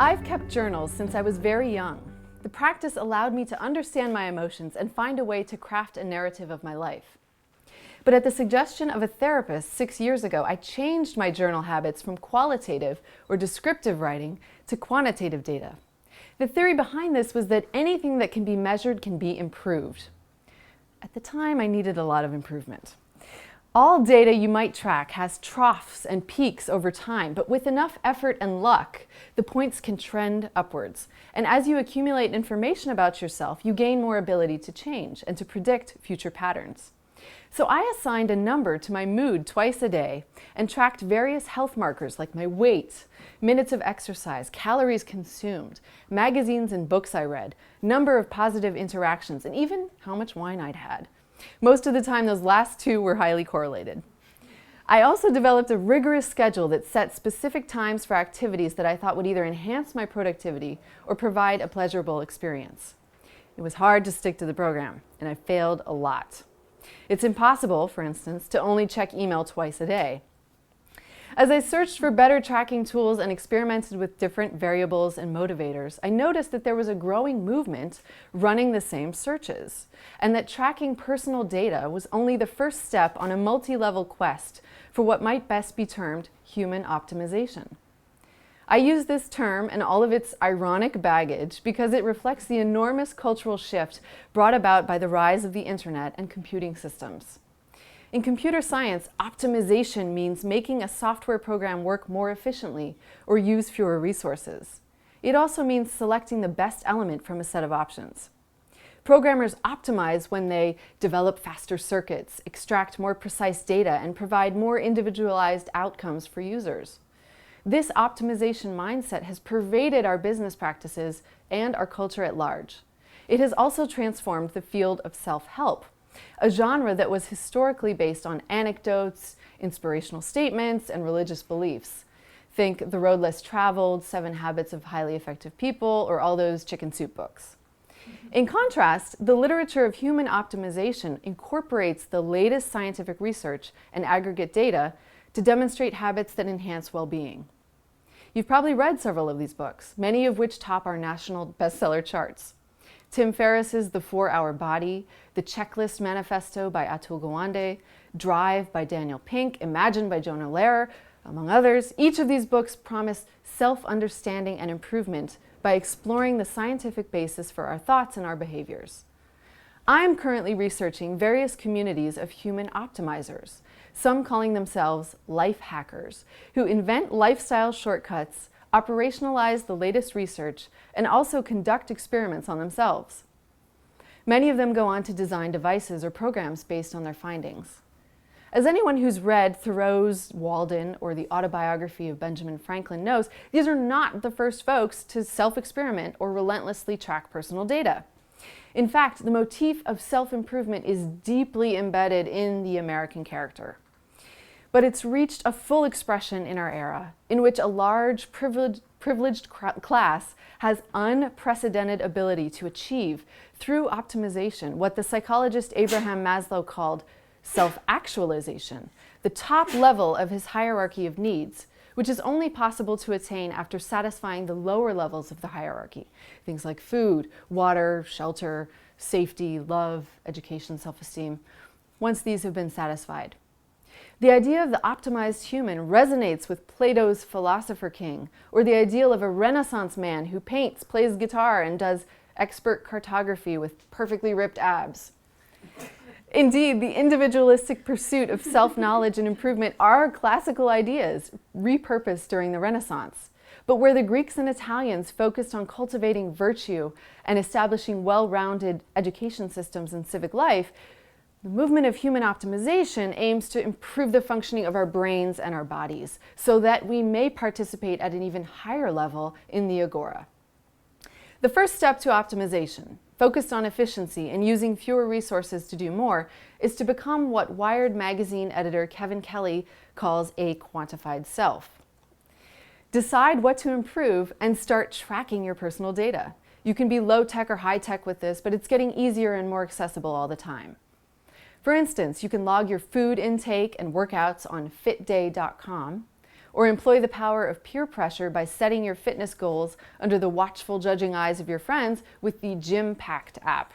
I've kept journals since I was very young. The practice allowed me to understand my emotions and find a way to craft a narrative of my life. But at the suggestion of a therapist 6 years ago, I changed my journal habits from qualitative or descriptive writing to quantitative data. The theory behind this was that anything that can be measured can be improved. At the time, I needed a lot of improvement. All data you might track has troughs and peaks over time, but with enough effort and luck, the points can trend upwards. And as you accumulate information about yourself, you gain more ability to change and to predict future patterns. So I assigned a number to my mood twice a day and tracked various health markers like my weight, minutes of exercise, calories consumed, magazines and books I read, number of positive interactions, and even how much wine I'd had. Most of the time, those last two were highly correlated. I also developed a rigorous schedule that set specific times for activities that I thought would either enhance my productivity or provide a pleasurable experience. It was hard to stick to the program, and I failed a lot. It's impossible, for instance, to only check email twice a day. As I searched for better tracking tools and experimented with different variables and motivators, I noticed that there was a growing movement running the same searches, and that tracking personal data was only the first step on a multi-level quest for what might best be termed human optimization. I use this term and all of its ironic baggage because it reflects the enormous cultural shift brought about by the rise of the internet and computing systems. In computer science, optimization means making a software program work more efficiently or use fewer resources. It also means selecting the best element from a set of options. Programmers optimize when they develop faster circuits, extract more precise data, and provide more individualized outcomes for users. This optimization mindset has pervaded our business practices and our culture at large. It has also transformed the field of self-help, a genre that was historically based on anecdotes, inspirational statements, and religious beliefs. Think The Road Less Traveled, 7 Habits of Highly Effective People, or all those chicken soup books. In contrast, the literature of human optimization incorporates the latest scientific research and aggregate data to demonstrate habits that enhance well-being. You've probably read several of these books, many of which top our national bestseller charts. Tim Ferriss's The 4-Hour Body, The Checklist Manifesto by Atul Gawande, Drive by Daniel Pink, Imagine by Jonah Lehrer, among others. Each of these books promise self-understanding and improvement by exploring the scientific basis for our thoughts and our behaviors. I'm currently researching various communities of human optimizers, some calling themselves life hackers, who invent lifestyle shortcuts, operationalize the latest research, and also conduct experiments on themselves. Many of them go on to design devices or programs based on their findings. As anyone who's read Thoreau's Walden or the autobiography of Benjamin Franklin knows, these are not the first folks to self-experiment or relentlessly track personal data. In fact, the motif of self-improvement is deeply embedded in the American character. But it's reached a full expression in our era, in which a large, privileged class has unprecedented ability to achieve, through optimization, what the psychologist Abraham Maslow called self-actualization, the top level of his hierarchy of needs, which is only possible to attain after satisfying the lower levels of the hierarchy, things like food, water, shelter, safety, love, education, self-esteem, once these have been satisfied. The idea of the optimized human resonates with Plato's philosopher king, or the ideal of a Renaissance man who paints, plays guitar, and does expert cartography with perfectly ripped abs. Indeed, the individualistic pursuit of self-knowledge and improvement are classical ideas repurposed during the Renaissance. But where the Greeks and Italians focused on cultivating virtue and establishing well-rounded education systems and civic life, the movement of human optimization aims to improve the functioning of our brains and our bodies so that we may participate at an even higher level in the agora. The first step to optimization, focused on efficiency and using fewer resources to do more, is to become what Wired magazine editor Kevin Kelly calls a quantified self. Decide what to improve and start tracking your personal data. You can be low-tech or high-tech with this, but it's getting easier and more accessible all the time. For instance, you can log your food intake and workouts on fitday.com, or employ the power of peer pressure by setting your fitness goals under the watchful judging eyes of your friends with the Gym Pact app.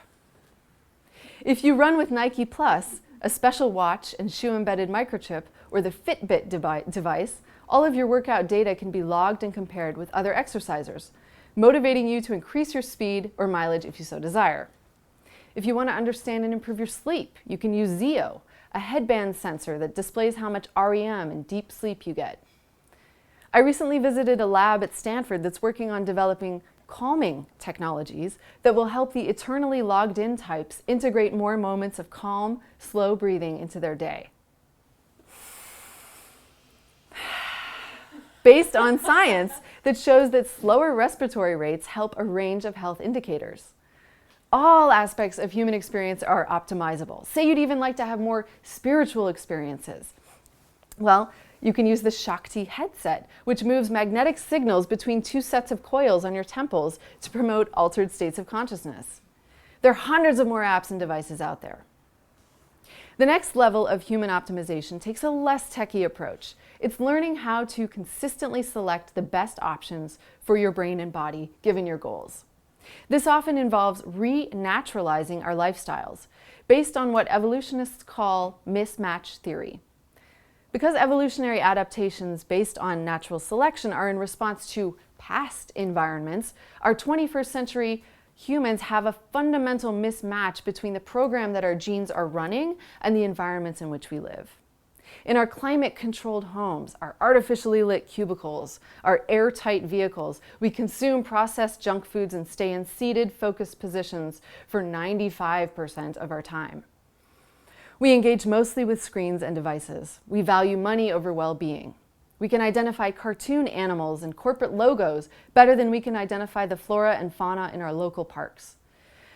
If you run with Nike Plus, a special watch and shoe-embedded microchip, or the Fitbit device, all of your workout data can be logged and compared with other exercisers, motivating you to increase your speed or mileage if you so desire. If you want to understand and improve your sleep, you can use Zeo, a headband sensor that displays how much REM and deep sleep you get. I recently visited a lab at Stanford that's working on developing calming technologies that will help the eternally logged-in types integrate more moments of calm, slow breathing into their day. Based on science that shows that slower respiratory rates help a range of health indicators. All aspects of human experience are optimizable. Say you'd even like to have more spiritual experiences. Well, you can use the Shakti headset, which moves magnetic signals between two sets of coils on your temples to promote altered states of consciousness. There are hundreds of more apps and devices out there. The next level of human optimization takes a less techie approach. It's learning how to consistently select the best options for your brain and body, given your goals. This often involves renaturalizing our lifestyles, based on what evolutionists call mismatch theory. Because evolutionary adaptations based on natural selection are in response to past environments, our 21st century humans have a fundamental mismatch between the program that our genes are running and the environments in which we live. In our climate-controlled homes, our artificially lit cubicles, our airtight vehicles, we consume processed junk foods and stay in seated, focused positions for 95% of our time. We engage mostly with screens and devices. We value money over well-being. We can identify cartoon animals and corporate logos better than we can identify the flora and fauna in our local parks.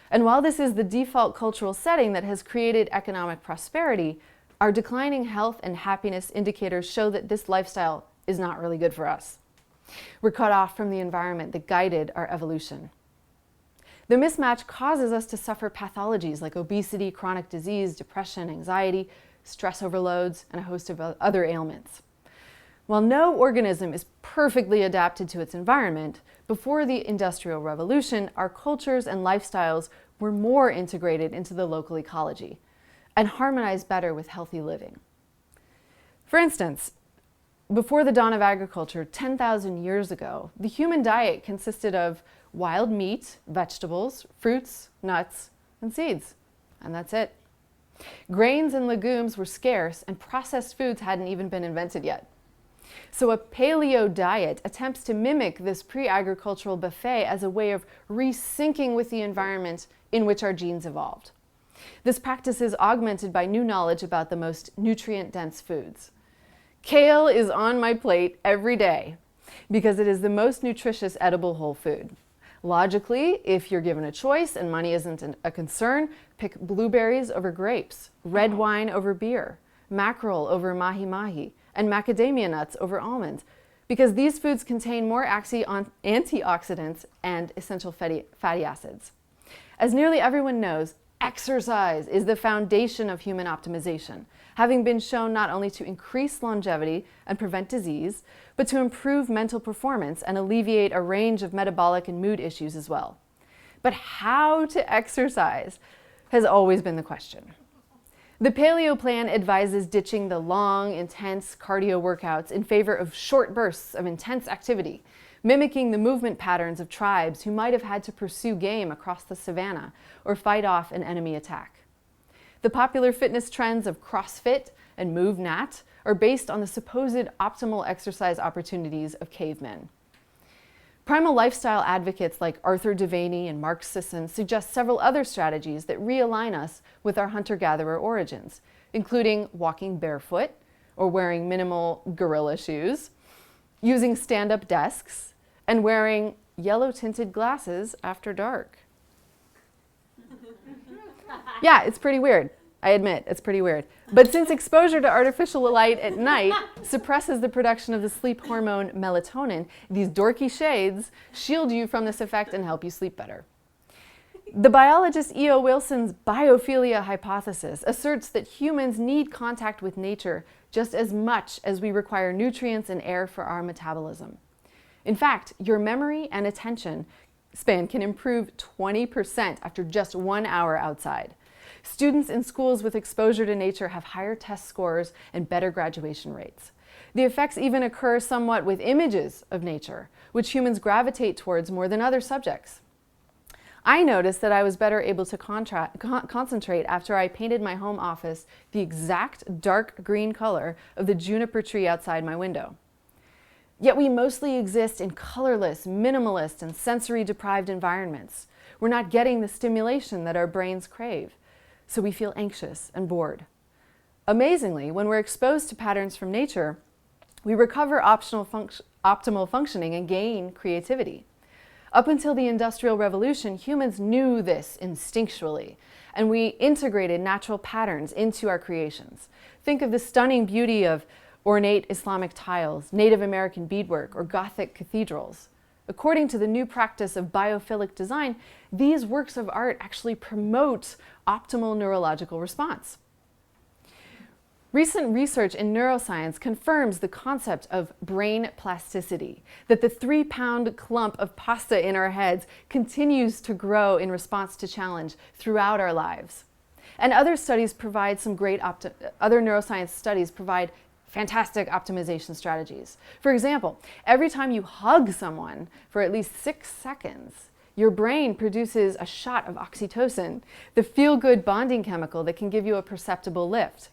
And while this is the default cultural setting that has created economic prosperity, our declining health and happiness indicators show that this lifestyle is not really good for us. We're cut off from the environment that guided our evolution. The mismatch causes us to suffer pathologies like obesity, chronic disease, depression, anxiety, stress overloads, and a host of other ailments. While no organism is perfectly adapted to its environment, before the Industrial Revolution, our cultures and lifestyles were more integrated into the local ecology and harmonized better with healthy living. For instance, before the dawn of agriculture 10,000 years ago, the human diet consisted of wild meat, vegetables, fruits, nuts, and seeds. And that's it. Grains and legumes were scarce, and processed foods hadn't even been invented yet. So a paleo diet attempts to mimic this pre-agricultural buffet as a way of resyncing with the environment in which our genes evolved. This practice is augmented by new knowledge about the most nutrient-dense foods. Kale is on my plate every day because it is the most nutritious edible whole food. Logically, if you're given a choice and money isn't a concern, pick blueberries over grapes, red wine over beer, mackerel over mahi-mahi, and macadamia nuts over almonds, because these foods contain more antioxidants and essential fatty acids. As nearly everyone knows, exercise is the foundation of human optimization, having been shown not only to increase longevity and prevent disease, but to improve mental performance and alleviate a range of metabolic and mood issues as well. But how to exercise has always been the question. The Paleo Plan advises ditching the long, intense cardio workouts in favor of short bursts of intense activity, mimicking the movement patterns of tribes who might have had to pursue game across the savannah or fight off an enemy attack. The popular fitness trends of CrossFit and MoveNat are based on the supposed optimal exercise opportunities of cavemen. Primal lifestyle advocates like Arthur Devaney and Mark Sisson suggest several other strategies that realign us with our hunter-gatherer origins, including walking barefoot or wearing minimal gorilla shoes, using stand-up desks, and wearing yellow-tinted glasses after dark. Yeah, it's pretty weird. I admit, it's pretty weird. But since exposure to artificial light at night suppresses the production of the sleep hormone melatonin, these dorky shades shield you from this effect and help you sleep better. The biologist E.O. Wilson's biophilia hypothesis asserts that humans need contact with nature just as much as we require nutrients and air for our metabolism. In fact, your memory and attention span can improve 20% after just 1 hour outside. Students in schools with exposure to nature have higher test scores and better graduation rates. The effects even occur somewhat with images of nature, which humans gravitate towards more than other subjects. I noticed that I was better able to concentrate after I painted my home office the exact dark green color of the juniper tree outside my window. Yet we mostly exist in colorless, minimalist, and sensory-deprived environments. We're not getting the stimulation that our brains crave, so we feel anxious and bored. Amazingly, when we're exposed to patterns from nature, we recover optimal functioning and gain creativity. Up until the Industrial Revolution, humans knew this instinctually, and we integrated natural patterns into our creations. Think of the stunning beauty of ornate Islamic tiles, Native American beadwork, or Gothic cathedrals. According to the new practice of biophilic design, these works of art actually promote optimal neurological response. Recent research in neuroscience confirms the concept of brain plasticity, that the 3-pound clump of pasta in our heads continues to grow in response to challenge throughout our lives. And other studies provide other neuroscience studies provide fantastic optimization strategies. For example, every time you hug someone for at least 6 seconds, your brain produces a shot of oxytocin, the feel-good bonding chemical that can give you a perceptible lift.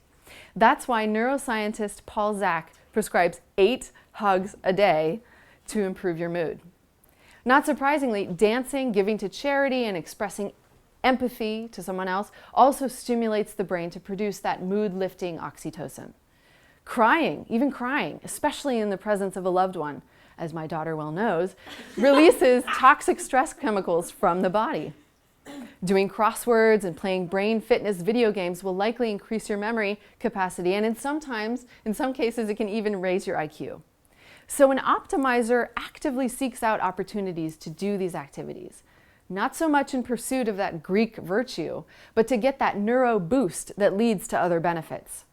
That's why neuroscientist Paul Zak prescribes 8 hugs a day to improve your mood. Not surprisingly, dancing, giving to charity, and expressing empathy to someone else also stimulates the brain to produce that mood-lifting oxytocin. Crying, even crying, especially in the presence of a loved one, as my daughter well knows, releases toxic stress chemicals from the body. Doing crosswords and playing brain fitness video games will likely increase your memory capacity, and in some cases, it can even raise your IQ. So an optimizer actively seeks out opportunities to do these activities, not so much in pursuit of that Greek virtue, but to get that neuro boost that leads to other benefits.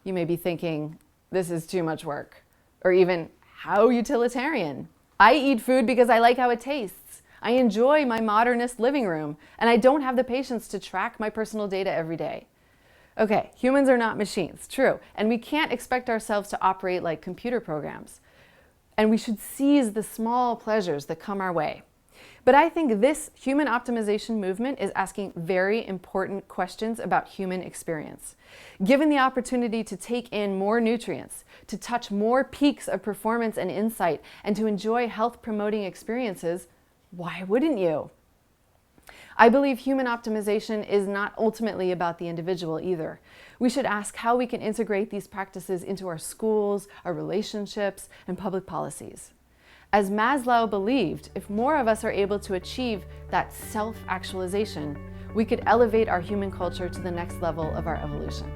You may be thinking, this is too much work, or even, how utilitarian. I eat food because I like how it tastes. I enjoy my modernist living room, and I don't have the patience to track my personal data every day. Okay, humans are not machines, true, and we can't expect ourselves to operate like computer programs. And we should seize the small pleasures that come our way. But I think this human optimization movement is asking very important questions about human experience. Given the opportunity to take in more nutrients, to touch more peaks of performance and insight, and to enjoy health-promoting experiences, why wouldn't you? I believe human optimization is not ultimately about the individual either. We should ask how we can integrate these practices into our schools, our relationships, and public policies. As Maslow believed, if more of us are able to achieve that self-actualization, we could elevate our human culture to the next level of our evolution.